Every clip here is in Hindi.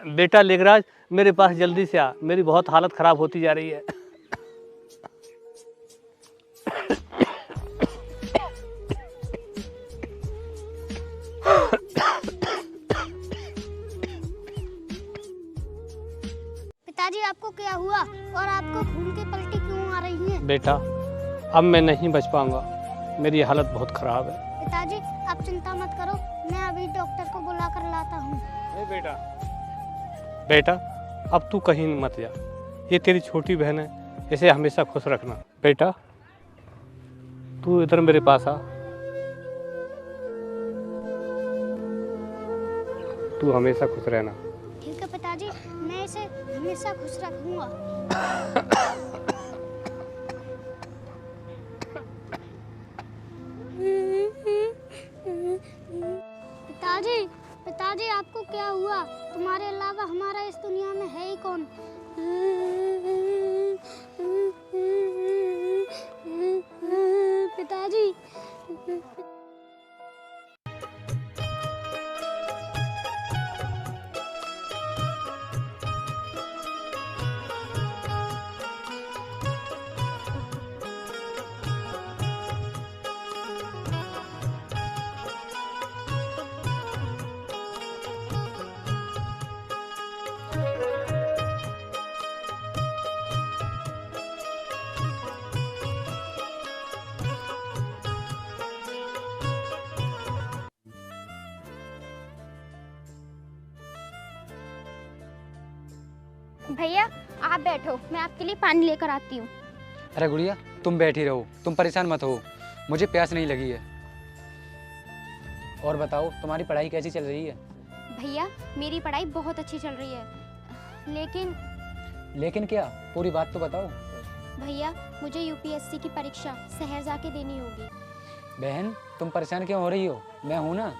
बेटा लेखराज, मेरे पास जल्दी से आ, मेरी बहुत हालत खराब होती जा रही है। पिताजी आपको क्या हुआ और आपको खून की पलटी क्यों आ रही है? बेटा, अब मैं नहीं बच पाऊंगा, मेरी हालत बहुत खराब है। पिताजी आप चिंता मत करो, मैं अभी डॉक्टर को बुला कर लाता हूँ। नहीं बेटा, बेटा अब तू कहीं मत जा, ये तेरी छोटी बहन है, इसे हमेशा खुश रखना। बेटा तू इधर मेरे पास आ, तू हमेशा खुश रहना। ठीक है पिताजी, मैं इसे हमेशा खुश रखूंगा। पिताजी, पिताजी आपको क्या हुआ? तुम्हारे अलावा हमारा इस दुनिया में है ही कौन? पिताजी। भैया आप बैठो, मैं आपके लिए पानी लेकर आती हूँ। अरे गुड़िया, तुम बैठी रहो, तुम परेशान मत हो, मुझे प्यास नहीं लगी है। और बताओ, तुम्हारी पढ़ाई कैसी चल रही है? भैया मेरी पढ़ाई बहुत अच्छी चल रही है, लेकिन क्या? पूरी बात तो बताओ। भैया मुझे यूपीएससी की परीक्षा शहर जाके देनी होगी। बहन, तुम परेशान क्यों हो रही हो? मैं हूँ ना।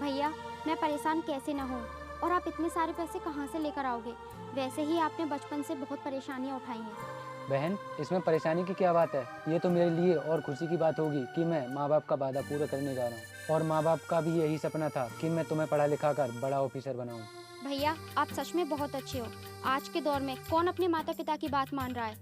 भैया मैं परेशान कैसे ना हूँ, और आप इतने सारे पैसे कहाँ से लेकर आओगे? वैसे ही आपने बचपन से बहुत परेशानियाँ उठाई हैं। बहन, इसमें परेशानी की क्या बात है? ये तो मेरे लिए और खुशी की बात होगी कि मैं माँ बाप का वादा पूरा करने जा रहा हूँ, और माँ बाप का भी यही सपना था कि मैं तुम्हें पढ़ा लिखा कर बड़ा ऑफिसर बनाऊँ। भैया आप सच में बहुत अच्छे हो। आज के दौर में कौन अपने माता पिता की बात मान रहा है?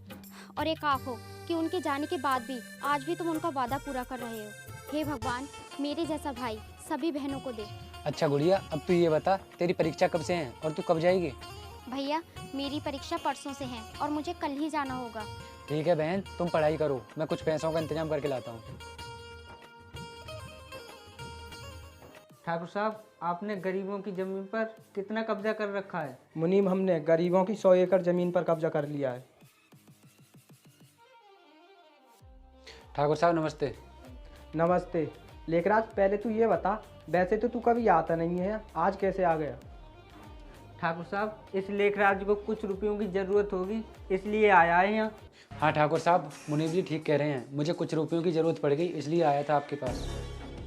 और एक आप हो कि उनके जाने के बाद भी आज भी तुम उनका वादा पूरा कर रहे हो। हे भगवान, मेरे जैसा भाई सभी बहनों को दे। अच्छा गुड़िया, अब तू ये बता, तेरी परीक्षा कब से है और तू कब जाएगी? भैया मेरी परीक्षा परसों से है और मुझे कल ही जाना होगा। ठीक है बहन, तुम पढ़ाई करो, मैं कुछ पैसों का इंतजाम करके लाता हूँ। ठाकुर साहब, आपने गरीबों की जमीन पर कितना कब्जा कर रखा है? मुनीम, हमने गरीबों की 100 एकड़ जमीन पर कब्जा कर लिया है। ठाकुर साहब नमस्ते। नमस्ते। लेखराज, पहले तू ये बता, वैसे तो तू कभी आता नहीं है, आज कैसे आ गया? ठाकुर साहब, इस लेखराज को कुछ रुपयों की ज़रूरत होगी, इसलिए आया है यहाँ। हाँ ठाकुर साहब, मुनीब जी ठीक कह रहे हैं, मुझे कुछ रुपयों की ज़रूरत पड़ गई, इसलिए आया था आपके पास।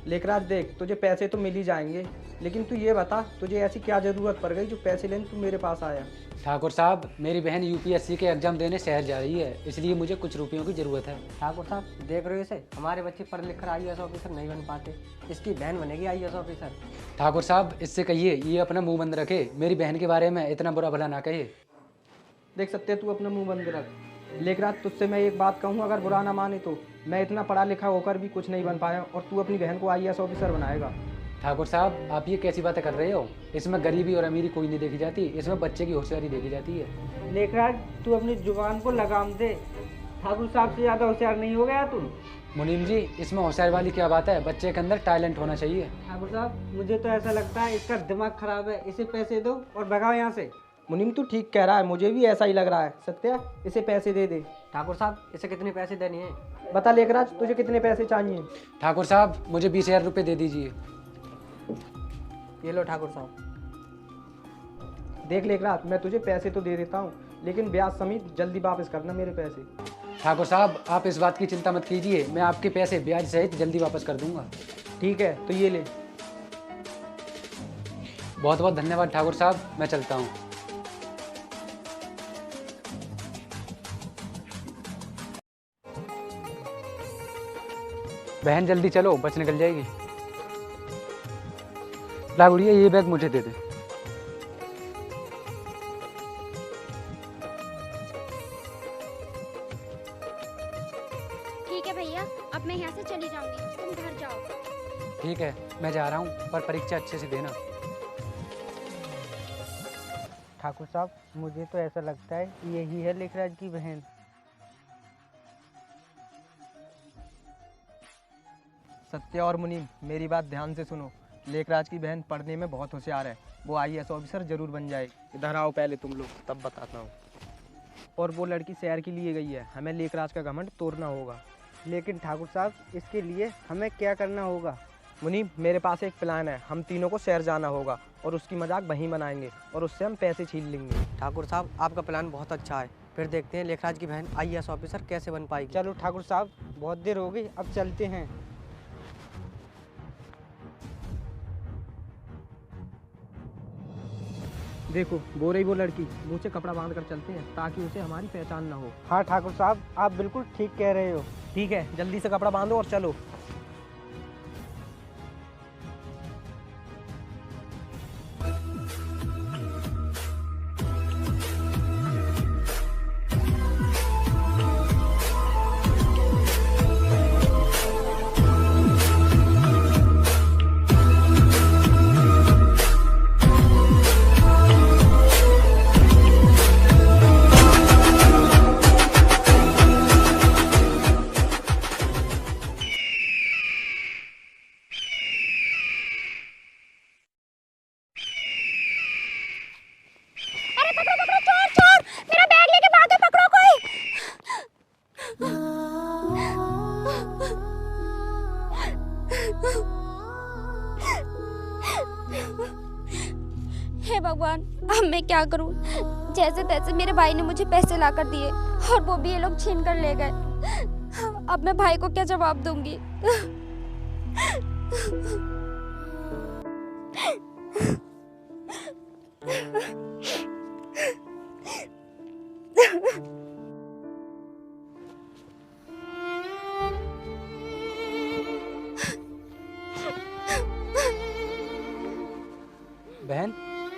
लेखराज देख, तुझे पैसे तो मिल ही जाएंगे, लेकिन तू ये बता, तुझे ऐसी क्या ज़रूरत पड़ गई जो पैसे लेने तू मेरे पास आया? ठाकुर साहब, मेरी बहन यूपीएससी के एग्जाम देने शहर जा रही है, इसलिए मुझे कुछ रुपयों की ज़रूरत है। ठाकुर साहब, देख रहे हो इसे, हमारे बच्चे पढ़ लिख कर IAS ऑफिसर नहीं बन पाते, इसकी बहन बनेगी IAS ऑफिसर। ठाकुर साहब, इससे कहिए ये अपना मुंह बंद रखे, मेरी बहन के बारे में इतना बुरा भला ना कहे। देख सकते तू अपना मुँह बंद रख। लेखराज, तुझसे मैं एक बात कहूँ, अगर बुरा ना माने तो मैं इतना पढ़ा लिखा होकर भी कुछ नहीं बन पाया और तू अपनी बहन को IAS ऑफिसर बनाएगा। ठाकुर साहब, आप ये कैसी बातें कर रहे हो? इसमें गरीबी और अमीरी कोई नहीं देखी जाती, इसमें बच्चे की होशियारी देखी जाती है। लेखराज, तू अपनी जुबान को लगाम दे, ठाकुर साहब से ज़्यादा होशियार नहीं हो गया तू। मुनीम जी, इसमें होशियार वाली क्या बात है? बच्चे के अंदर टैलेंट होना चाहिए। ठाकुर साहब, मुझे तो ऐसा लगता है इसका दिमाग खराब है, इसे पैसे दो और भगाओ यहाँ से। मुनीम, तू ठीक कह रहा है, मुझे भी ऐसा ही लग रहा है। सत्या, इसे पैसे दे दे। ठाकुर साहब, इसे कितने पैसे देने हैं? बता लेखराज, तुझे कितने पैसे चाहिए? ठाकुर साहब, मुझे 20,000 रुपये दे दीजिए। ये लो ठाकुर साहब। देख लेखराज, मैं तुझे पैसे तो दे देता हूँ, लेकिन ब्याज समेत जल्दी वापस करना मेरे पैसे। ठाकुर साहब, आप इस बात की चिंता मत कीजिए, मैं आपके पैसे ब्याज सहित जल्दी वापस कर दूंगा। ठीक है, तो ये ले। बहुत बहुत धन्यवाद ठाकुर साहब, मैं चलता हूँ। बहन जल्दी चलो, बस निकल जाएगी। ला गुड़िया, ये बैग मुझे दे दे। मैं जा रहा हूँ, पर परीक्षा अच्छे से देना। ठाकुर साहब, मुझे तो ऐसा लगता है कि यही है लेखराज की बहन। सत्य और मुनीम, मेरी बात ध्यान से सुनो। लेखराज की बहन पढ़ने में बहुत होशियार है, वो आईएएस ऑफिसर जरूर बन जाएगी। इधर आओ पहले तुम लोग, तब बताता हूँ। और वो लड़की शहर की लिए गई है, हमें लेखराज का घमंड तोड़ना होगा। लेकिन ठाकुर साहब, इसके लिए हमें क्या करना होगा? मुनीम, मेरे पास एक प्लान है। हम तीनों को शहर जाना होगा और उसकी मजाक वहीं बनाएंगे और उससे हम पैसे छीन लेंगे। ठाकुर साहब, आपका प्लान बहुत अच्छा है। फिर देखते हैं लेखराज की बहन आईएएस ऑफिसर कैसे बन पाएगी। चलो ठाकुर साहब, बहुत देर हो गई, अब चलते हैं। देखो, वो रही वो लड़की। मुँह से कपड़ा बांध कर चलते हैं ताकि उसे हमारी पहचान न हो। हाँ ठाकुर साहब, आप बिल्कुल ठीक कह रहे हो। ठीक है, जल्दी से कपड़ा बांधो और चलो। अरे पकड़ो पकड़ो, चोर चोर, मेरा बैग लेके भागे, पकड़ो कोई। हे भगवान, अब मैं क्या करूं? जैसे तैसे मेरे भाई ने मुझे पैसे ला कर दिए और वो भी ये लोग छीन कर ले गए। अब मैं भाई को क्या जवाब दूंगी? बहन,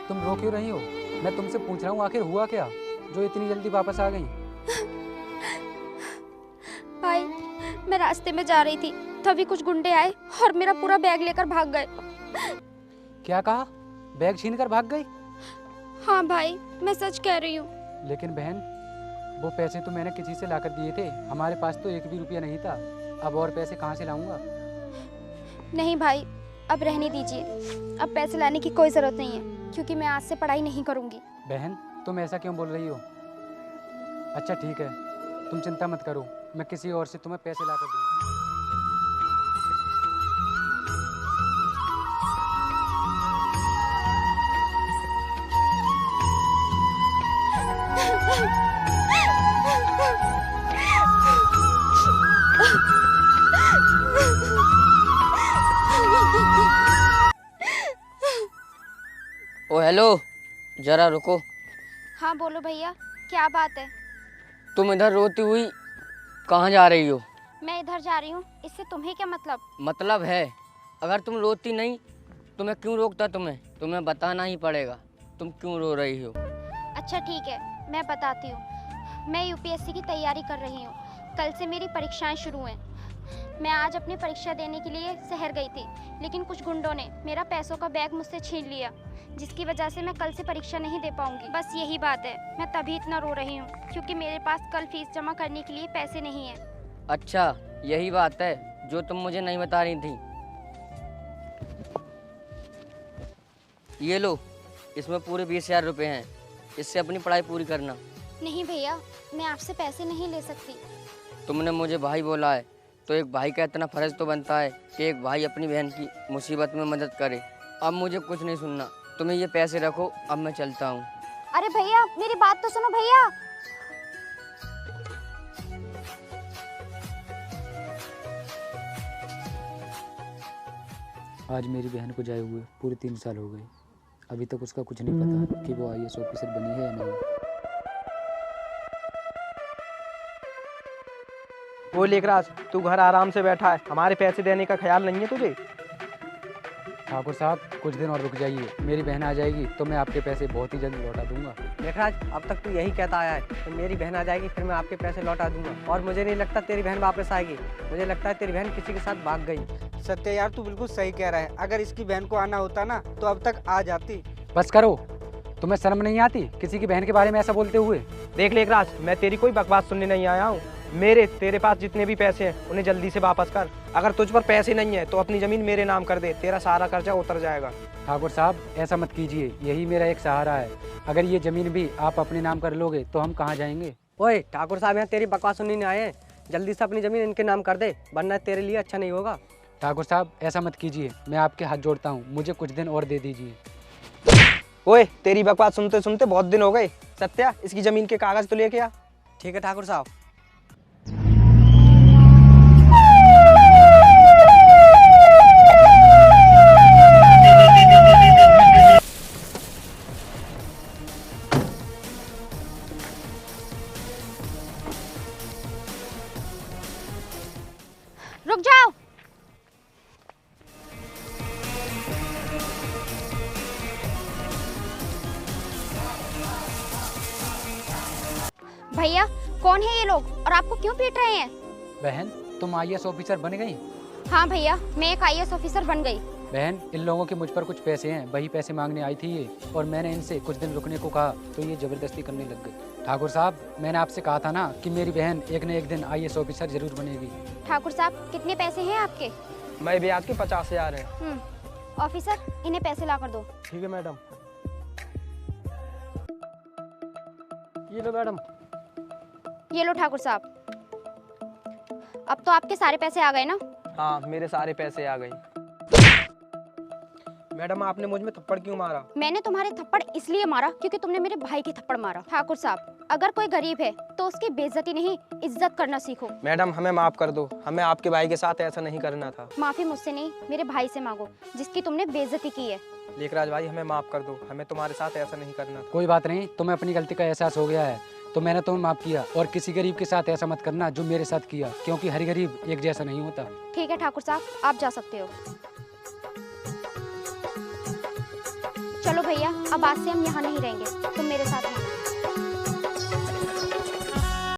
तुम रो क्यों रही हो? मैं तुमसे पूछ रहा हूँ आखिर हुआ क्या, जो इतनी जल्दी वापस आ गई? भाई, मैं रास्ते में जा रही थी, तभी कुछ गुंडे आए और मेरा पूरा बैग लेकर भाग गए। क्या कहा? बैग छीन कर भाग गई? हाँ भाई, मैं सच कह रही हूँ। लेकिन बहन, वो पैसे तो मैंने किसी से लाकर दिए थे, हमारे पास तो एक भी रुपया नहीं था। अब और पैसे कहाँ से लाऊंगा? नहीं भाई, अब रहने दीजिए। अब पैसे लाने की कोई ज़रूरत नहीं है, क्योंकि मैं आज से पढ़ाई नहीं करूँगी। बहन, तुम ऐसा क्यों बोल रही हो? अच्छा ठीक है, तुम चिंता मत करो, मैं किसी और से तुम्हें पैसे लाकर दूंगा। ओ हेलो, जरा रुको। हाँ बोलो भैया, क्या बात है? तुम इधर रोती हुई कहाँ जा रही हो? मैं इधर जा रही हूँ, इससे तुम्हें क्या मतलब? मतलब है, अगर तुम रोती नहीं तो मैं क्यों रोकता तुम्हें? तुम्हें बताना ही पड़ेगा तुम क्यों रो रही हो। अच्छा ठीक है, मैं बताती हूँ। मैं यूपीएससी की तैयारी कर रही हूँ। कल से मेरी परीक्षाएं शुरू हैं। मैं आज अपनी परीक्षा देने के लिए शहर गई थी, लेकिन कुछ गुंडों ने मेरा पैसों का बैग मुझसे छीन लिया, जिसकी वजह से मैं कल से परीक्षा नहीं दे पाऊंगी। बस यही बात है, मैं तभी इतना रो रही हूँ, क्योंकि मेरे पास कल फीस जमा करने के लिए पैसे नहीं हैं। अच्छा, यही बात है जो तुम मुझे नहीं बता रही थी। ये लो, इसमें पूरे 20,000 रुपये हैं, इससे अपनी पढ़ाई पूरी करना। नहीं भैया, मैं आपसे पैसे नहीं ले सकती। तुमने मुझे भाई बोला है, तो एक भाई का इतना फर्ज तो बनता है कि एक भाई अपनी बहन की मुसीबत में मदद करे। अब मुझे कुछ नहीं सुनना, तुम्हें ये पैसे रखो, अब मैं चलता हूँ। अरे भैया, मेरी बात तो सुनो भैया। आज मेरी बहन को जाए हुए पूरे 3 साल हो गए। अभी तक उसका कुछ नहीं पता कि वो आईएएस ऑफिसर बनी है या नहीं। वो लेखराज, तू घर आराम से बैठा है, हमारे पैसे देने का ख्याल नहीं है तुझे? ठाकुर साहब, कुछ दिन और रुक जाइए, मेरी बहन आ जाएगी तो मैं आपके पैसे बहुत ही जल्द लौटा दूंगा। लेखराज, अब तक तू यही कहता आया है कि मेरी बहन आ जाएगी फिर मैं आपके पैसे लौटा दूंगा, और मुझे नहीं लगता तेरी बहन वापस आएगी। मुझे लगता है तेरी बहन किसी के साथ भाग गई। सत्या यार तू बिल्कुल सही कह रहा है, अगर इसकी बहन को आना होता ना तो अब तक आ जाती। बस करो, तुम्हें शर्म नहीं आती किसी की बहन के बारे में ऐसा बोलते हुए? देख लेखराज, मैं तेरी कोई बकवास सुनने नहीं आया हूँ। तेरे पास जितने भी पैसे हैं उन्हें जल्दी से वापस कर। अगर तुझ पर पैसे नहीं है तो अपनी ज़मीन मेरे नाम कर दे, तेरा सारा कर्जा उतर जाएगा। ठाकुर साहब ऐसा मत कीजिए, यही मेरा एक सहारा है। अगर ये ज़मीन भी आप अपने नाम कर लोगे तो हम कहाँ जाएंगे? ओए ठाकुर साहब, यहाँ तेरी बकवास सुनने नहीं आए हैं। जल्दी से अपनी ज़मीन इनके नाम कर दे, वरना तेरे लिए अच्छा नहीं होगा। ठाकुर साहब ऐसा मत कीजिए, मैं आपके हाथ जोड़ता हूँ, मुझे कुछ दिन और दे दीजिए। ओए तेरी बकवास सुनते सुनते बहुत दिन हो गए। सत्या, इसकी ज़मीन के कागज़ तो लेके आ। ठीक है ठाकुर साहब। रुक जाओ। भैया कौन है ये लोग और आपको क्यों पीट रहे हैं? बहन, तुम IAS ऑफिसर बन गई? हाँ भैया, मैं एक IAS ऑफिसर बन गई। बहन, इन लोगों के मुझ पर कुछ पैसे हैं, वही पैसे मांगने आई थी ये, और मैंने इनसे कुछ दिन रुकने को कहा तो ये ज़बरदस्ती करने लग गए। ठाकुर साहब, मैंने आपसे कहा था ना कि मेरी बहन एक न एक दिन IAS ऑफिसर जरूर बनेगी। ठाकुर साहब कितने पैसे हैं आपके? मैं ब्याज के 50,000 हैं। ऑफिसर इन्हें पैसे ला कर दो। ठीक है मैडम। ये लो मैडम। ये लो ठाकुर साहब, अब तो आपके सारे पैसे आ गए ना? हाँ, मेरे सारे पैसे आ गए। मैडम, आपने मुझ में थप्पड़ क्यों मारा? मैंने तुम्हारे थप्पड़ इसलिए मारा क्योंकि तुमने मेरे भाई की थप्पड़ मारा। ठाकुर साहब, अगर कोई गरीब है तो उसकी बेइज्जती नहीं, इज्जत करना सीखो। मैडम, हमें माफ कर दो, हमें आपके भाई के साथ ऐसा नहीं करना था। माफी मुझसे नहीं, मेरे भाई से मांगो जिसकी तुमने बेइज्जती की है। लेखराज भाई, हमें माफ कर दो, हमें तुम्हारे साथ ऐसा नहीं करना था। कोई बात नहीं, तुम्हें अपनी गलती का एहसास हो गया है तो मैंने तुम्हें माफ किया, और किसी गरीब के साथ ऐसा मत करना जो मेरे साथ किया, क्योंकि हर गरीब एक जैसा नहीं होता। ठीक है ठाकुर साहब, आप जा सकते हो। चलो भैया, अब आज से हम यहाँ नहीं रहेंगे, तुम मेरे साथ रहना।